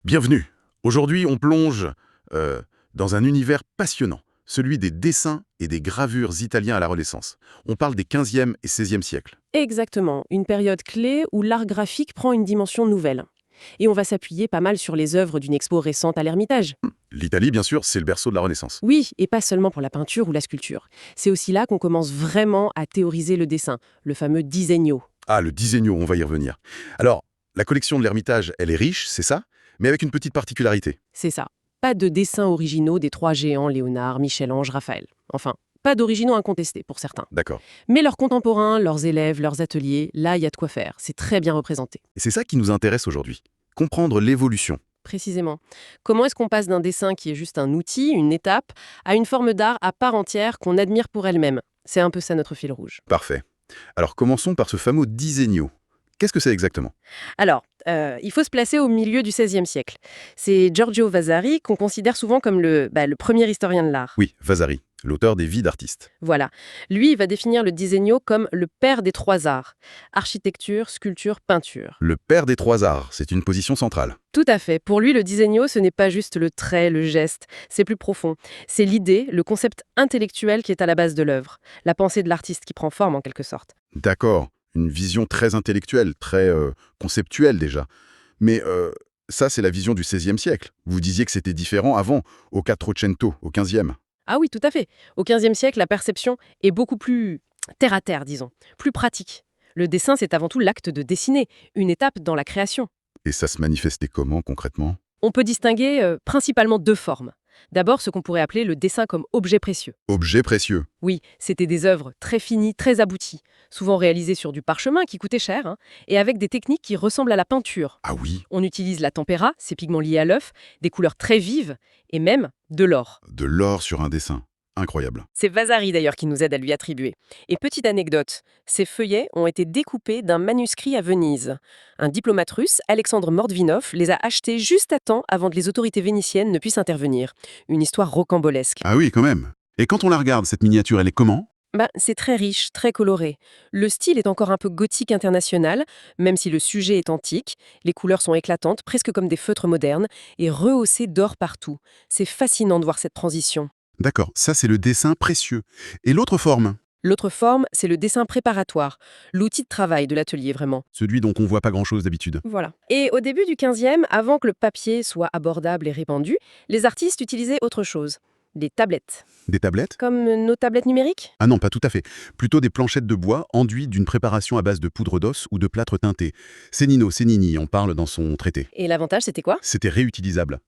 Bienvenue. Aujourd'hui, on plonge euh, dans un univers passionnant, celui des dessins et des gravures italiens à la Renaissance. On parle des 15e et 16e siècles. Exactement, une période clé où l'art graphique prend une dimension nouvelle. Et on va s'appuyer pas mal sur les œuvres d'une expo récente à l'Ermitage. L'Italie, bien sûr, c'est le berceau de la Renaissance. Oui, et pas seulement pour la peinture ou la sculpture. C'est aussi là qu'on commence vraiment à théoriser le dessin, le fameux disegno. Ah, le disegno, on va y revenir. Alors, la collection de l'Ermitage, elle est riche, c'est ça, mais avec une petite particularité. C'est ça. Pas de dessins originaux des trois géants Léonard, Michel-Ange, Raphaël. Enfin, pas d'originaux incontestés pour certains. D'accord. Mais leurs contemporains, leurs élèves, leurs ateliers, là, il y a de quoi faire. C'est très bien représenté. Et c'est ça qui nous intéresse aujourd'hui. Comprendre l'évolution. Précisément. Comment est-ce qu'on passe d'un dessin qui est juste un outil, une étape, à une forme d'art à part entière qu'on admire pour elle-même? C'est un peu ça notre fil rouge. Parfait. Alors, commençons par ce fameux disegno. Qu'est-ce que c'est exactement? Alors, il faut se placer au milieu du XVIe siècle. C'est Giorgio Vasari qu'on considère souvent comme le premier historien de l'art. Oui, Vasari, l'auteur des Vies d'artistes. Voilà. Lui, il va définir le disegno comme le père des trois arts. Architecture, sculpture, peinture. Le père des trois arts, c'est une position centrale. Tout à fait. Pour lui, le disegno, ce n'est pas juste le trait, le geste. C'est plus profond. C'est l'idée, le concept intellectuel qui est à la base de l'œuvre. La pensée de l'artiste qui prend forme en quelque sorte. D'accord, une vision très intellectuelle, très conceptuelle déjà. Mais ça, c'est la vision du XVIe siècle. Vous disiez que c'était différent avant, au Quattrocento, au XVe. Ah oui, tout à fait. Au XVe siècle, la perception est beaucoup plus terre-à-terre, disons, plus pratique. Le dessin, c'est avant tout l'acte de dessiner, une étape dans la création. Et ça se manifestait comment, concrètement? On peut distinguer principalement deux formes. D'abord, ce qu'on pourrait appeler le dessin comme objet précieux. Objet précieux. Oui, c'était des œuvres très finies, très abouties, souvent réalisées sur du parchemin qui coûtait cher, hein, et avec des techniques qui ressemblent à la peinture. Ah oui, On utilise la tempera, ces pigments liés à l'œuf, des couleurs très vives, et même de l'or. de l'or sur un dessin. Incroyable. C'est Vasari d'ailleurs qui nous aide à lui attribuer. Et petite anecdote, ces feuillets ont été découpés d'un manuscrit à Venise. Un diplomate russe, Alexandre Mordvinov, les a achetés juste à temps avant que les autorités vénitiennes ne puissent intervenir. Une histoire rocambolesque. Ah oui, quand même. Et quand on la regarde, cette miniature, elle est comment? C'est très riche, très coloré. Le style est encore un peu gothique international, même si le sujet est antique. Les couleurs sont éclatantes, presque comme des feutres modernes, et rehaussées d'or partout. C'est fascinant de voir cette transition. D'accord, ça c'est le dessin précieux. Et l'autre forme? L'autre forme, c'est le dessin préparatoire, l'outil de travail de l'atelier vraiment. Celui dont on voit pas grand-chose d'habitude. Voilà. Et au début du 15e, avant que le papier soit abordable et répandu, les artistes utilisaient autre chose. Des tablettes. Des tablettes? Comme nos tablettes numériques? Ah non, pas tout à fait. Plutôt des planchettes de bois enduites d'une préparation à base de poudre d'os ou de plâtre teinté. Cennino Cennini en parle dans son traité. Et l'avantage, c'était quoi? C'était réutilisable.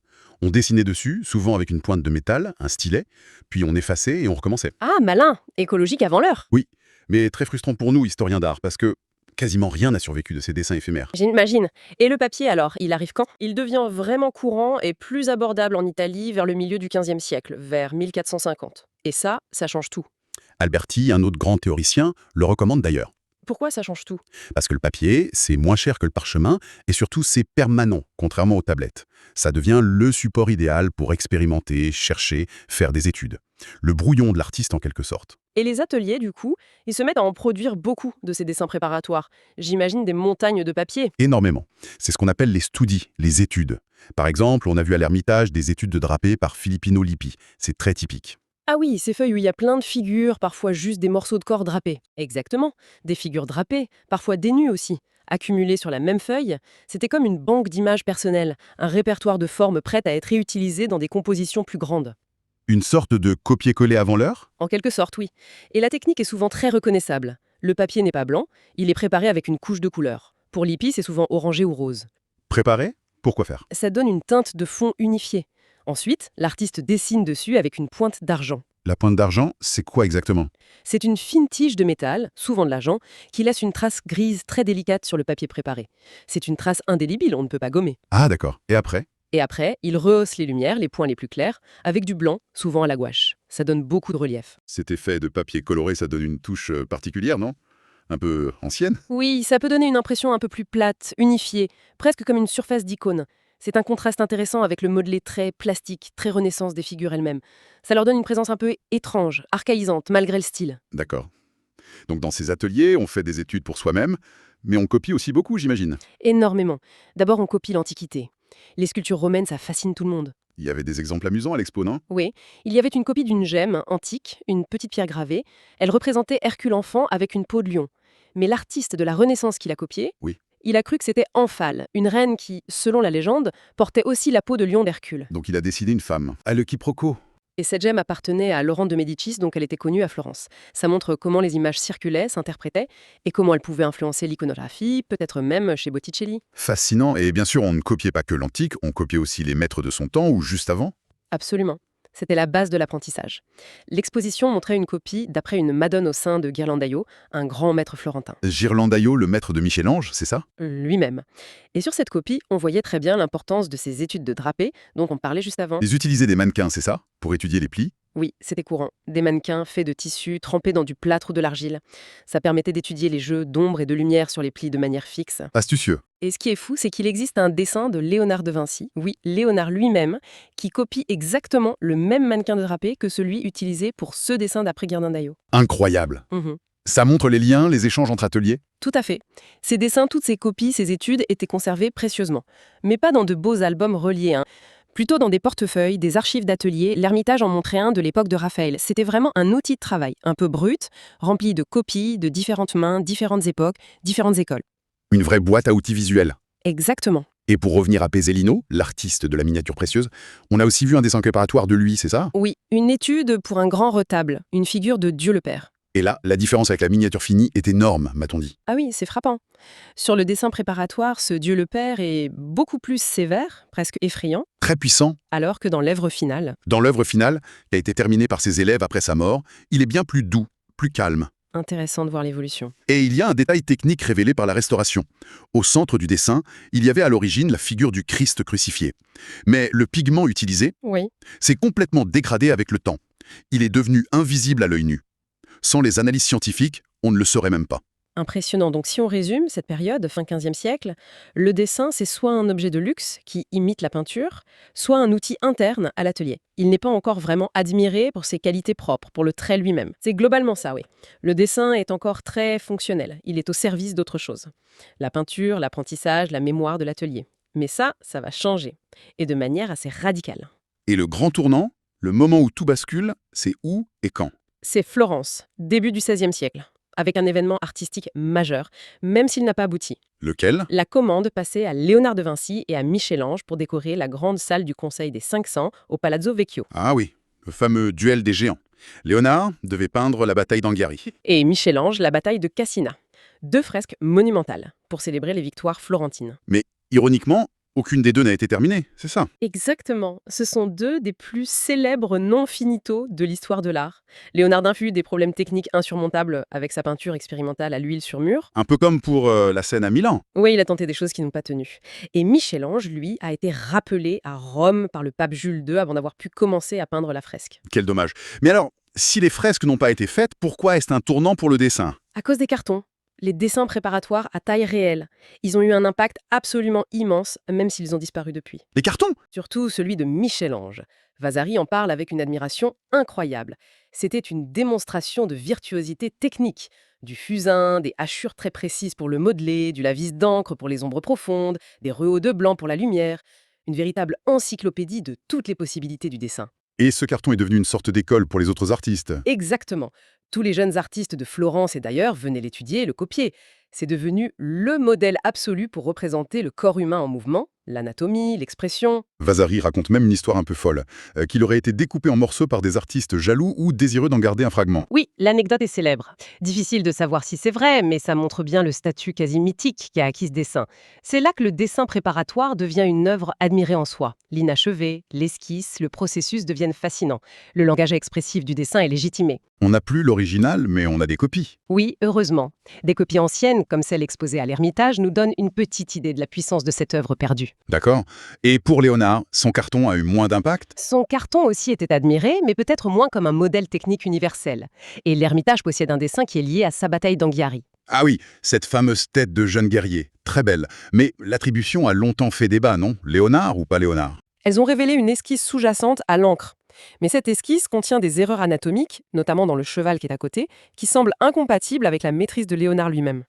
On dessinait dessus, souvent avec une pointe de métal, un stylet, puis on effaçait et on recommençait. Ah, malin! Écologique avant l'heure. Oui, mais très frustrant pour nous, historiens d'art, parce que quasiment rien n'a survécu de ces dessins éphémères. J'imagine. Et le papier alors, il arrive quand? Il devient vraiment courant et plus abordable en Italie vers le milieu du 15e siècle, vers 1450. Et ça change tout. Alberti, un autre grand théoricien, le recommande d'ailleurs. Pourquoi ça change tout? Parce que le papier, c'est moins cher que le parchemin, et surtout c'est permanent, contrairement aux tablettes. Ça devient le support idéal pour expérimenter, chercher, faire des études. Le brouillon de l'artiste en quelque sorte. Et les ateliers, du coup, ils se mettent à en produire beaucoup de ces dessins préparatoires. J'imagine des montagnes de papier. Énormément. C'est ce qu'on appelle les studi, les études. Par exemple, on a vu à l'Ermitage des études de drapé par Filippino Lippi. C'est très typique. Ah oui, ces feuilles où il y a plein de figures, parfois juste des morceaux de corps drapés. Exactement, des figures drapées, parfois dénues aussi. Accumulées sur la même feuille, c'était comme une banque d'images personnelles, un répertoire de formes prêtes à être réutilisées dans des compositions plus grandes. Une sorte de copier-coller avant l'heure? En quelque sorte, oui. Et la technique est souvent très reconnaissable. Le papier n'est pas blanc, il est préparé avec une couche de couleur. Pour l'IPI, c'est souvent orangé ou rose. Préparé? Pourquoi faire? Ça donne une teinte de fond unifiée. Ensuite, l'artiste dessine dessus avec une pointe d'argent. La pointe d'argent, c'est quoi exactement? C'est une fine tige de métal, souvent de l'argent, qui laisse une trace grise très délicate sur le papier préparé. C'est une trace indélébile, on ne peut pas gommer. Ah d'accord. Et après? Et après, il rehausse les lumières, les points les plus clairs, avec du blanc, souvent à la gouache. Ça donne beaucoup de relief. Cet effet de papier coloré, ça donne une touche particulière, non? Un peu ancienne? Oui, ça peut donner une impression un peu plus plate, unifiée, presque comme une surface d'icône. C'est un contraste intéressant avec le modelé très plastique, très renaissance des figures elles-mêmes. Ça leur donne une présence un peu étrange, archaïsante, malgré le style. D'accord. Donc dans ces ateliers, on fait des études pour soi-même, mais on copie aussi beaucoup, j'imagine. Énormément. D'abord, on copie l'Antiquité. Les sculptures romaines, ça fascine tout le monde. Il y avait des exemples amusants à l'expo, non? Oui, il y avait une copie d'une gemme antique, une petite pierre gravée. Elle représentait Hercule enfant avec une peau de lion. Mais l'artiste de la Renaissance qui l'a copiée, Oui. il a cru que c'était Amphale, une reine qui, selon la légende, portait aussi la peau de lion d'Hercule. Donc il a décidé une femme. Ah, le quiproquo. Et cette gemme appartenait à Laurent de Médicis, donc elle était connue à Florence. Ça montre comment les images circulaient, s'interprétaient, et comment elles pouvaient influencer l'iconographie, peut-être même chez Botticelli. Fascinant. Et bien sûr, on ne copiait pas que l'antique, on copiait aussi les maîtres de son temps ou juste avant. Absolument. C'était la base de l'apprentissage. L'exposition montrait une copie d'après une Madone au sein de Ghirlandaio, un grand maître florentin, Ghirlandaio, le maître de Michel-Ange, c'est ça? lui-même. Et sur cette copie, on voyait très bien l'importance de ces études de drapé dont on parlait juste avant. Ils utilisaient des mannequins, c'est ça? Pour étudier les plis? Oui, c'était courant. Des mannequins faits de tissu, trempés dans du plâtre ou de l'argile. Ça permettait d'étudier les jeux d'ombre et de lumière sur les plis de manière fixe. Astucieux. Et ce qui est fou, c'est qu'il existe un dessin de Léonard de Vinci, oui, Léonard lui-même, qui copie exactement le même mannequin de drapé que celui utilisé pour ce dessin d'après Ghirlandaio. Incroyable. Mhm. Ça montre les liens, les échanges entre ateliers? Tout à fait. Ces dessins, toutes ces copies, ces études étaient conservées précieusement. Mais pas dans de beaux albums reliés, hein. Plutôt dans des portefeuilles, des archives d'ateliers. L'Ermitage en montrait un de l'époque de Raphaël. C'était vraiment un outil de travail, un peu brut, rempli de copies de différentes mains, différentes époques, différentes écoles. Une vraie boîte à outils visuels. Exactement. Et pour revenir à Pezzolino, l'artiste de la miniature précieuse, on a aussi vu un dessin préparatoire de lui, c'est ça? Oui, une étude pour un grand retable, une figure de Dieu le Père. Et là, la différence avec la miniature finie est énorme, m'a-t-on dit. Ah oui, c'est frappant. Sur le dessin préparatoire, ce Dieu le Père est beaucoup plus sévère, presque effrayant, Très puissant. alors que dans l'œuvre finale, Dans l'œuvre finale, qui a été terminée par ses élèves après sa mort, il est bien plus doux, plus calme. intéressant de voir l'évolution. Et il y a un détail technique révélé par la restauration. Au centre du dessin, il y avait à l'origine la figure du Christ crucifié. Mais le pigment utilisé Oui. s'est complètement dégradé avec le temps. Il est devenu invisible à l'œil nu. Sans les analyses scientifiques, on ne le saurait même pas. Impressionnant. Donc si on résume cette période, fin 15e siècle, le dessin, c'est soit un objet de luxe qui imite la peinture, soit un outil interne à l'atelier. Il n'est pas encore vraiment admiré pour ses qualités propres, pour le trait lui-même. C'est globalement ça, oui. Le dessin est encore très fonctionnel. Il est au service d'autre chose. La peinture, l'apprentissage, la mémoire de l'atelier. Mais ça va changer. Et de manière assez radicale. Et le grand tournant, le moment où tout bascule, c'est où et quand? C'est Florence, début du XVIe siècle, avec un événement artistique majeur, même s'il n'a pas abouti. Lequel? La commande passait à Léonard de Vinci et à Michel-Ange pour décorer la grande salle du Conseil des 500 au Palazzo Vecchio. Ah oui, le fameux duel des géants. Léonard devait peindre la bataille d'Anghiari. Et Michel-Ange, la bataille de Cassina. 2 fresques monumentales pour célébrer les victoires florentines. Mais ironiquement, aucune des deux n'a été terminée, c'est ça? Exactement. Ce sont 2 des plus célèbres non-finito de l'histoire de l'art. Léonard fut des problèmes techniques insurmontables avec sa peinture expérimentale à l'huile sur mur. Un peu comme pour la scène à Milan. Oui, il a tenté des choses qui n'ont pas tenu. Et Michel-Ange, lui, a été rappelé à Rome par le pape Jules II avant d'avoir pu commencer à peindre la fresque. Quel dommage. Mais alors, si les fresques n'ont pas été faites, pourquoi est-ce un tournant pour le dessin? À cause des cartons, les dessins préparatoires à taille réelle, ils ont eu un impact absolument immense, même s'ils ont disparu depuis. Les cartons? Surtout celui de Michel-Ange. Vasari en parle avec une admiration incroyable. C'était une démonstration de virtuosité technique. Du fusain, des hachures très précises pour le modeler, du lavis d'encre pour les ombres profondes, des rehauts de blanc pour la lumière. Une véritable encyclopédie de toutes les possibilités du dessin. Et ce carton est devenu une sorte d'école pour les autres artistes. Exactement. Tous les jeunes artistes de Florence et d'ailleurs venaient l'étudier et le copier. C'est devenu le modèle absolu pour représenter le corps humain en mouvement, l'anatomie, l'expression. Vasari raconte même une histoire un peu folle, qu'il aurait été découpé en morceaux par des artistes jaloux ou désireux d'en garder un fragment. Oui, l'anecdote est célèbre. Difficile de savoir si c'est vrai, mais ça montre bien le statut quasi mythique qu'a acquis ce dessin. C'est là que le dessin préparatoire devient une œuvre admirée en soi. L'inachevé, l'esquisse, le processus deviennent fascinants. Le langage expressif du dessin est légitimé. On n'a plus l'original, mais on a des copies. Oui, heureusement. Des copies anciennes, comme celle exposée à l'Ermitage, nous donnent une petite idée de la puissance de cette œuvre perdue. D'accord. Et pour Léonard, son carton a eu moins d'impact? Son carton aussi était admiré, mais peut-être moins comme un modèle technique universel. Et l'Ermitage possède un dessin qui est lié à sa bataille d'Anghiari. Ah oui, cette fameuse tête de jeune guerrier, très belle. Mais l'attribution a longtemps fait débat, non? Léonard ou pas Léonard? Elles ont révélé une esquisse sous-jacente à l'encre. Mais cette esquisse contient des erreurs anatomiques, notamment dans le cheval qui est à côté, qui semblent incompatibles avec la maîtrise de Léonard lui-même.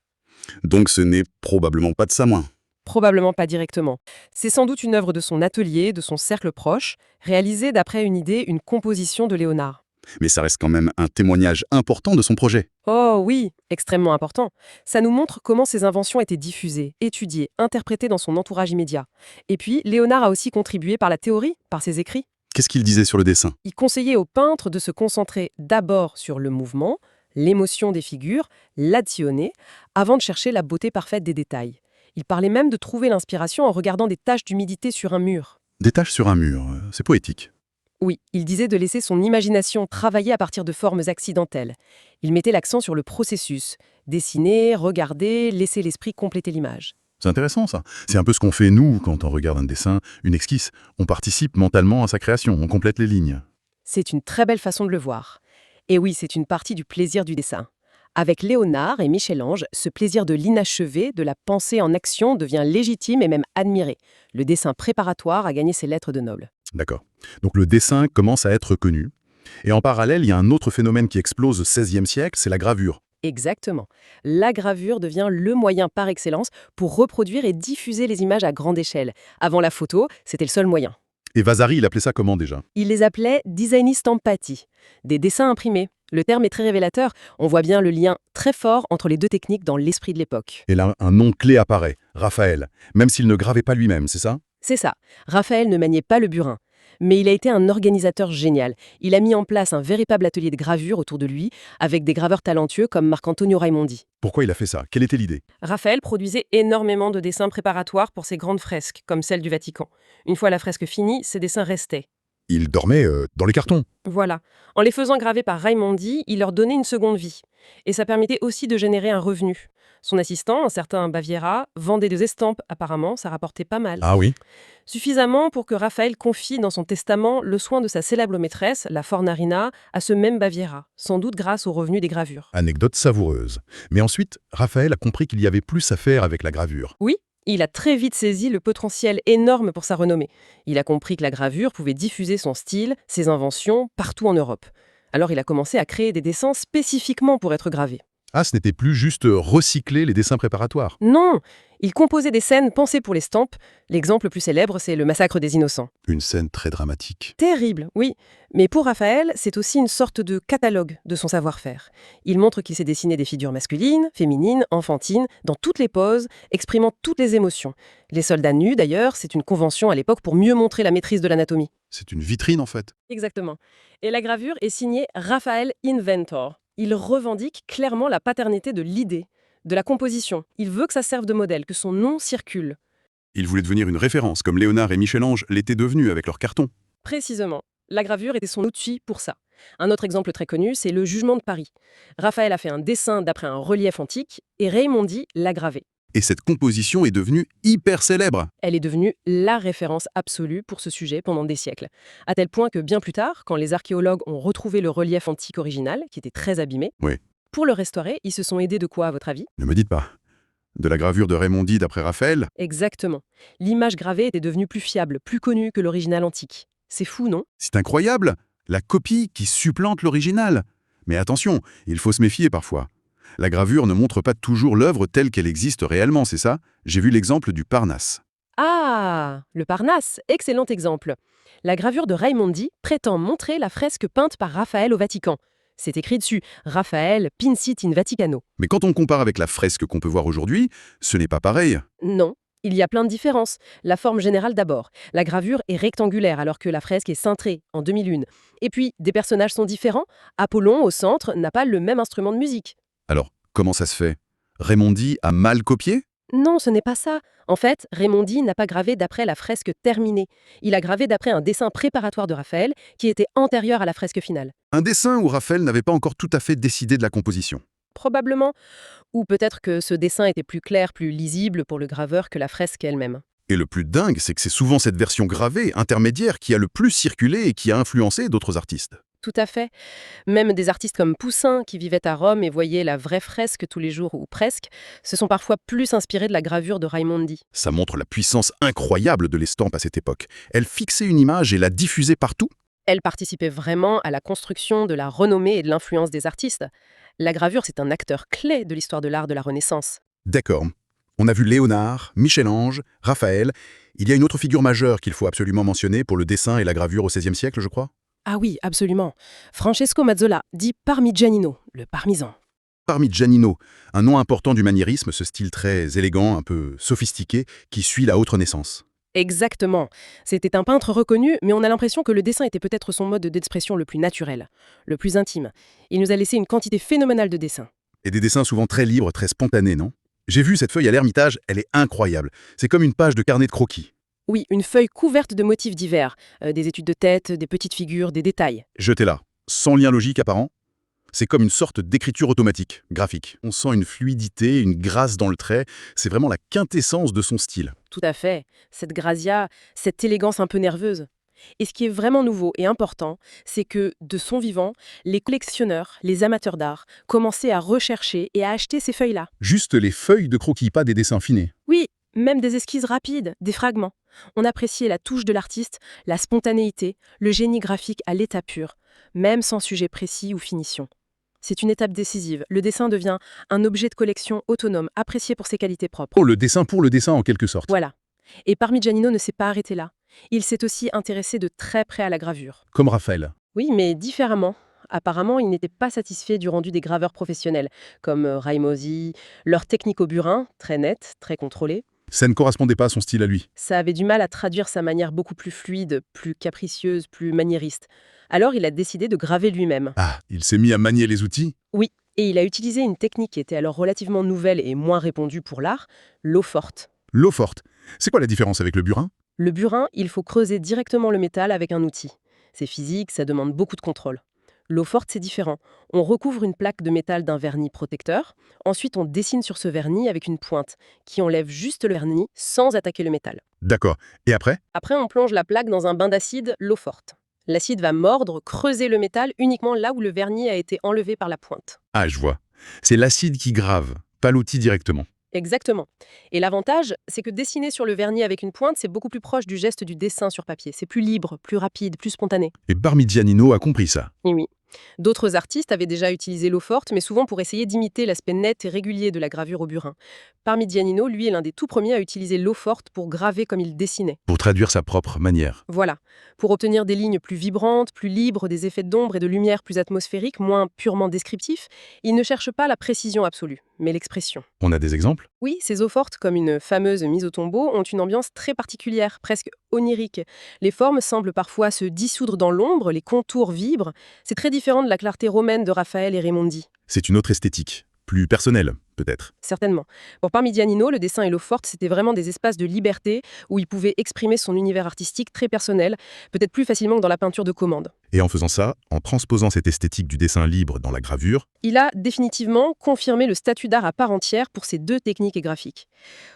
Donc ce n'est probablement pas de sa main. Probablement pas directement. C'est sans doute une œuvre de son atelier, de son cercle proche, réalisée d'après une idée, une composition de Léonard. Mais ça reste quand même un témoignage important de son projet. Oh oui, extrêmement important. Ça nous montre comment ses inventions étaient diffusées, étudiées, interprétées dans son entourage immédiat. Et puis, Léonard a aussi contribué par la théorie, par ses écrits. Qu'est-ce qu'il disait sur le dessin? Il conseillait aux peintres de se concentrer d'abord sur le mouvement, l'émotion des figures, l'azione, avant de chercher la beauté parfaite des détails. Il parlait même de trouver l'inspiration en regardant des taches d'humidité sur un mur. Des taches sur un mur, c'est poétique. Oui, il disait de laisser son imagination travailler à partir de formes accidentelles. Il mettait l'accent sur le processus. Dessiner, regarder, laisser l'esprit compléter l'image. C'est intéressant ça. C'est un peu ce qu'on fait nous quand on regarde un dessin, une esquisse. On participe mentalement à sa création, on complète les lignes. C'est une très belle façon de le voir. Et oui, c'est une partie du plaisir du dessin. Avec Léonard et Michel-Ange, ce plaisir de l'inachevé, de la pensée en action devient légitime et même admiré. Le dessin préparatoire a gagné ses lettres de noble. D'accord. Donc le dessin commence à être connu. Et en parallèle, il y a un autre phénomène qui explose au XVIe siècle, c'est la gravure. Exactement. La gravure devient le moyen par excellence pour reproduire et diffuser les images à grande échelle. Avant la photo, c'était le seul moyen. Et Vasari, il appelait ça comment déjà? Il les appelait disegni stampati, des dessins imprimés. Le terme est très révélateur, on voit bien le lien très fort entre les deux techniques dans l'esprit de l'époque. Et là, un nom clé apparaît, Raphaël, même s'il ne gravait pas lui-même, c'est ça? C'est ça, Raphaël ne maniait pas le burin. Mais il a été un organisateur génial. Il a mis en place un véritable atelier de gravure autour de lui, avec des graveurs talentueux comme Marc-Antonio Raimondi. Pourquoi il a fait ça? Quelle était l'idée? Raphaël produisait énormément de dessins préparatoires pour ses grandes fresques, comme celle du Vatican. Une fois la fresque finie, ces dessins restaient. Il dormait dans les cartons. Voilà. En les faisant graver par Raimondi, il leur donnait une seconde vie. Et ça permettait aussi de générer un revenu. Son assistant, un certain Baviera, vendait des estampes, apparemment, ça rapportait pas mal. Ah oui? Suffisamment pour que Raphaël confie dans son testament le soin de sa célèbre maîtresse, la Fornarina, à ce même Baviera, sans doute grâce aux revenus des gravures. Anecdote savoureuse. Mais ensuite, Raphaël a compris qu'il y avait plus à faire avec la gravure. Oui, il a très vite saisi le potentiel énorme pour sa renommée. Il a compris que la gravure pouvait diffuser son style, ses inventions, partout en Europe. Alors il a commencé à créer des dessins spécifiquement pour être gravés. Ah, ce n'était plus juste recycler les dessins préparatoires. Non, il composait des scènes pensées pour l'estampes. L'exemple le plus célèbre, c'est le massacre des innocents. Une scène très dramatique. Terrible, oui. Mais pour Raphaël, c'est aussi une sorte de catalogue de son savoir-faire. Il montre qu'il s'est dessiné des figures masculines, féminines, enfantines, dans toutes les poses, exprimant toutes les émotions. Les soldats nus, d'ailleurs, c'est une convention à l'époque pour mieux montrer la maîtrise de l'anatomie. C'est une vitrine en fait. Exactement. Et la gravure est signée Raphaël Inventor. Il revendique clairement la paternité de l'idée, de la composition. Il veut que ça serve de modèle, que son nom circule. Il voulait devenir une référence, comme Léonard et Michel-Ange l'étaient devenus avec leurs cartons. Précisément. La gravure était son outil pour ça. Un autre exemple très connu, c'est le Jugement de Paris. Raphaël a fait un dessin d'après un relief antique et Raimondi l'a gravé. Et cette composition est devenue hyper célèbre. Elle est devenue la référence absolue pour ce sujet pendant des siècles. À tel point que bien plus tard, quand les archéologues ont retrouvé le relief antique original, qui était très abîmé, Oui. pour le restaurer, ils se sont aidés de quoi à votre avis? Ne me dites pas. De la gravure de Raimondi d'après Raphaël? Exactement. L'image gravée était devenue plus fiable, plus connue que l'original antique. C'est fou, non? C'est incroyable. La copie qui supplante l'original. Mais attention, il faut se méfier parfois. La gravure ne montre pas toujours l'œuvre telle qu'elle existe réellement, c'est ça? J'ai vu l'exemple du Parnasse. Ah, le Parnasse, excellent exemple. La gravure de Raimondi prétend montrer la fresque peinte par Raphaël au Vatican. C'est écrit dessus, Raphaël Pinsit in Vaticano. Mais quand on compare avec la fresque qu'on peut voir aujourd'hui, ce n'est pas pareil. Non, il y a plein de différences. La forme générale d'abord. La gravure est rectangulaire alors que la fresque est cintrée, en demi-lune. Et puis, des personnages sont différents. Apollon, au centre, n'a pas le même instrument de musique. Alors, comment ça se fait? Raimondi a mal copié? Non, ce n'est pas ça. En fait, Raimondi n'a pas gravé d'après la fresque terminée. Il a gravé d'après un dessin préparatoire de Raphaël qui était antérieur à la fresque finale. Un dessin où Raphaël n'avait pas encore tout à fait décidé de la composition. Probablement. Ou peut-être que ce dessin était plus clair, plus lisible pour le graveur que la fresque elle-même. Et le plus dingue, c'est que c'est souvent cette version gravée, intermédiaire, qui a le plus circulé et qui a influencé d'autres artistes. Tout à fait. Même des artistes comme Poussin, qui vivaient à Rome et voyaient la vraie fresque tous les jours ou presque, se sont parfois plus inspirés de la gravure de Raimondi. Ça montre la puissance incroyable de l'estampe à cette époque. Elle fixait une image et la diffusait partout. Elle participait vraiment à la construction de la renommée et de l'influence des artistes. La gravure, c'est un acteur clé de l'histoire de l'art de la Renaissance. D'accord. On a vu Léonard, Michel-Ange, Raphaël. Il y a une autre figure majeure qu'il faut absolument mentionner pour le dessin et la gravure au XVIe siècle, je crois. Ah oui, absolument. Francesco Mazzola, dit Parmigianino, le parmesan. Parmigianino, un nom important du maniérisme, ce style très élégant, un peu sophistiqué, qui suit la haute Renaissance. Exactement. C'était un peintre reconnu, mais on a l'impression que le dessin était peut-être son mode d'expression le plus naturel, le plus intime. Il nous a laissé une quantité phénoménale de dessins. Et des dessins souvent très libres, très spontanés, non? J'ai vu cette feuille à l'Ermitage, elle est incroyable. C'est comme une page de carnet de croquis. Oui, une feuille couverte de motifs divers, des études de tête, des petites figures, des détails. Jetez-la, sans lien logique apparent. C'est comme une sorte d'écriture automatique, graphique. On sent une fluidité, une grâce dans le trait. C'est vraiment la quintessence de son style. Tout à fait. Cette grazia, cette élégance un peu nerveuse. Et ce qui est vraiment nouveau et important, c'est que, de son vivant, les collectionneurs, les amateurs d'art, commençaient à rechercher et à acheter ces feuilles-là. Juste les feuilles de croquis, pas des dessins finés. Oui, même des esquisses rapides, des fragments. On appréciait la touche de l'artiste, la spontanéité, le génie graphique à l'état pur, même sans sujet précis ou finition. C'est une étape décisive. Le dessin devient un objet de collection autonome, apprécié pour ses qualités propres. Oh, le dessin pour le dessin en quelque sorte. Voilà. Et Parmigianino ne s'est pas arrêté là. Il s'est aussi intéressé de très près à la gravure. Comme Raphaël. Oui, mais différemment. Apparemment, il n'était pas satisfait du rendu des graveurs professionnels, comme Raimosi. Leur technique au burin, très nette, très contrôlée, Ça ne correspondait pas à son style à lui. ça avait du mal à traduire sa manière beaucoup plus fluide, plus capricieuse, plus maniériste. Alors il a décidé de graver lui-même. Ah, il s'est mis à manier les outils. Oui, et il a utilisé une technique qui était alors relativement nouvelle et moins répandue pour l'art, l'eau forte. L'eau forte. C'est quoi la différence avec le burin? Le burin, il faut creuser directement le métal avec un outil. C'est physique, ça demande beaucoup de contrôle. L'eau forte, c'est différent. On recouvre une plaque de métal d'un vernis protecteur. Ensuite, on dessine sur ce vernis avec une pointe qui enlève juste le vernis sans attaquer le métal. D'accord. Et après? Après, on plonge la plaque dans un bain d'acide, l'eau forte. L'acide va mordre, creuser le métal uniquement là où le vernis a été enlevé par la pointe. Ah, je vois. C'est l'acide qui grave, pas l'outil directement. Exactement. Et l'avantage, c'est que dessiner sur le vernis avec une pointe, c'est beaucoup plus proche du geste du dessin sur papier. C'est plus libre, plus rapide, plus spontané. Et Parmigianino a compris ça. Et oui. D'autres artistes avaient déjà utilisé l'eau forte, mais souvent pour essayer d'imiter l'aspect net et régulier de la gravure au burin. Parmigianino, lui, est l'un des tout premiers à utiliser l'eau forte pour graver comme il dessinait. Pour traduire sa propre manière. Voilà. Pour obtenir des lignes plus vibrantes, plus libres, des effets d'ombre et de lumière plus atmosphériques, moins purement descriptifs, il ne cherche pas la précision absolue, mais l'expression. On a des exemples? Oui, ces eaux fortes, comme une fameuse mise au tombeau, ont une ambiance très particulière, presque onirique. Les formes semblent parfois se dissoudre dans l'ombre, les contours vibrent. C'est très différent de la clarté romaine de Raphaël et Raimondi. C'est une autre esthétique. Plus personnelle, peut-être. Certainement. Pour Parmigianino, le dessin et l'eau forte, c'était vraiment des espaces de liberté où il pouvait exprimer son univers artistique très personnel, peut-être plus facilement que dans la peinture de commande. Et en faisant ça, en transposant cette esthétique du dessin libre dans la gravure, Il a définitivement confirmé le statut d'art à part entière pour ces deux techniques graphiques.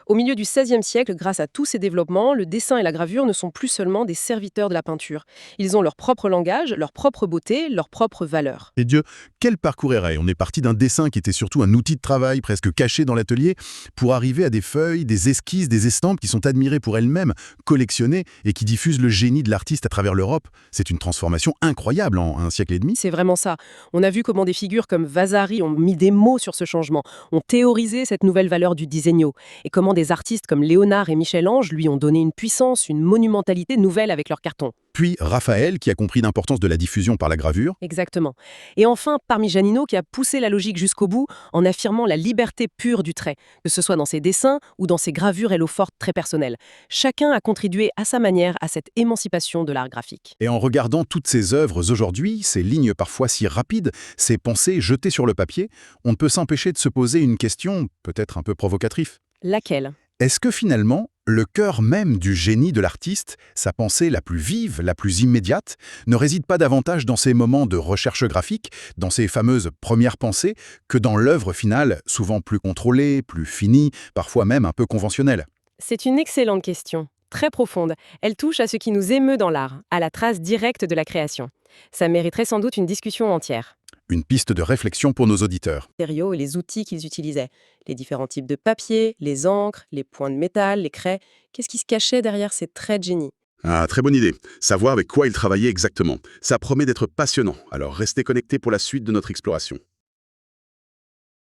Au milieu du XVIe siècle, grâce à tous ces développements, le dessin et la gravure ne sont plus seulement des serviteurs de la peinture. Ils ont leur propre langage, leur propre beauté, leur propre valeur. et Dieu, quel parcours érable. On est parti d'un dessin qui était surtout un outil de travail presque caché dans l'atelier pour arriver à des feuilles, des esquisses, des estampes qui sont admirées pour elles-mêmes, collectionnées et qui diffusent le génie de l'artiste à travers l'Europe. C'est une transformation incroyable en un siècle et demi. C'est vraiment ça. On a vu comment des figures comme Vasari ont mis des mots sur ce changement, ont théorisé cette nouvelle valeur du disegno, et comment des artistes comme Léonard et Michel-Ange lui ont donné une puissance, une monumentalité nouvelle avec leurs cartons. Puis Raphaël qui a compris l'importance de la diffusion par la gravure. Exactement. Et enfin, Parmigianino qui a poussé la logique jusqu'au bout en affirmant la liberté pure du trait, que ce soit dans ses dessins ou dans ses gravures et l'eau forte très personnelles. Chacun a contribué à sa manière à cette émancipation de l'art graphique. Et en regardant toutes ces œuvres aujourd'hui, ces lignes parfois si rapides, ces pensées jetées sur le papier, on ne peut s'empêcher de se poser une question, peut-être un peu provocatrice. Laquelle ? Est-ce que finalement, le cœur même du génie de l'artiste, sa pensée la plus vive, la plus immédiate, ne réside pas davantage dans ces moments de recherche graphique, dans ces fameuses premières pensées, que dans l'œuvre finale, souvent plus contrôlée, plus finie, parfois même un peu conventionnelle? C'est une excellente question, très profonde. Elle touche à ce qui nous émeut dans l'art, à la trace directe de la création. Ça mériterait sans doute une discussion entière. Une piste de réflexion pour nos auditeurs. Les matériaux et les outils qu'ils utilisaient, les différents types de papier, les encres, les points de métal, les craies, qu'est-ce qui se cachait derrière ces traits de génie ? Ah, très bonne idée. Savoir avec quoi il travaillait exactement. Ça promet d'être passionnant, alors restez connectés pour la suite de notre exploration.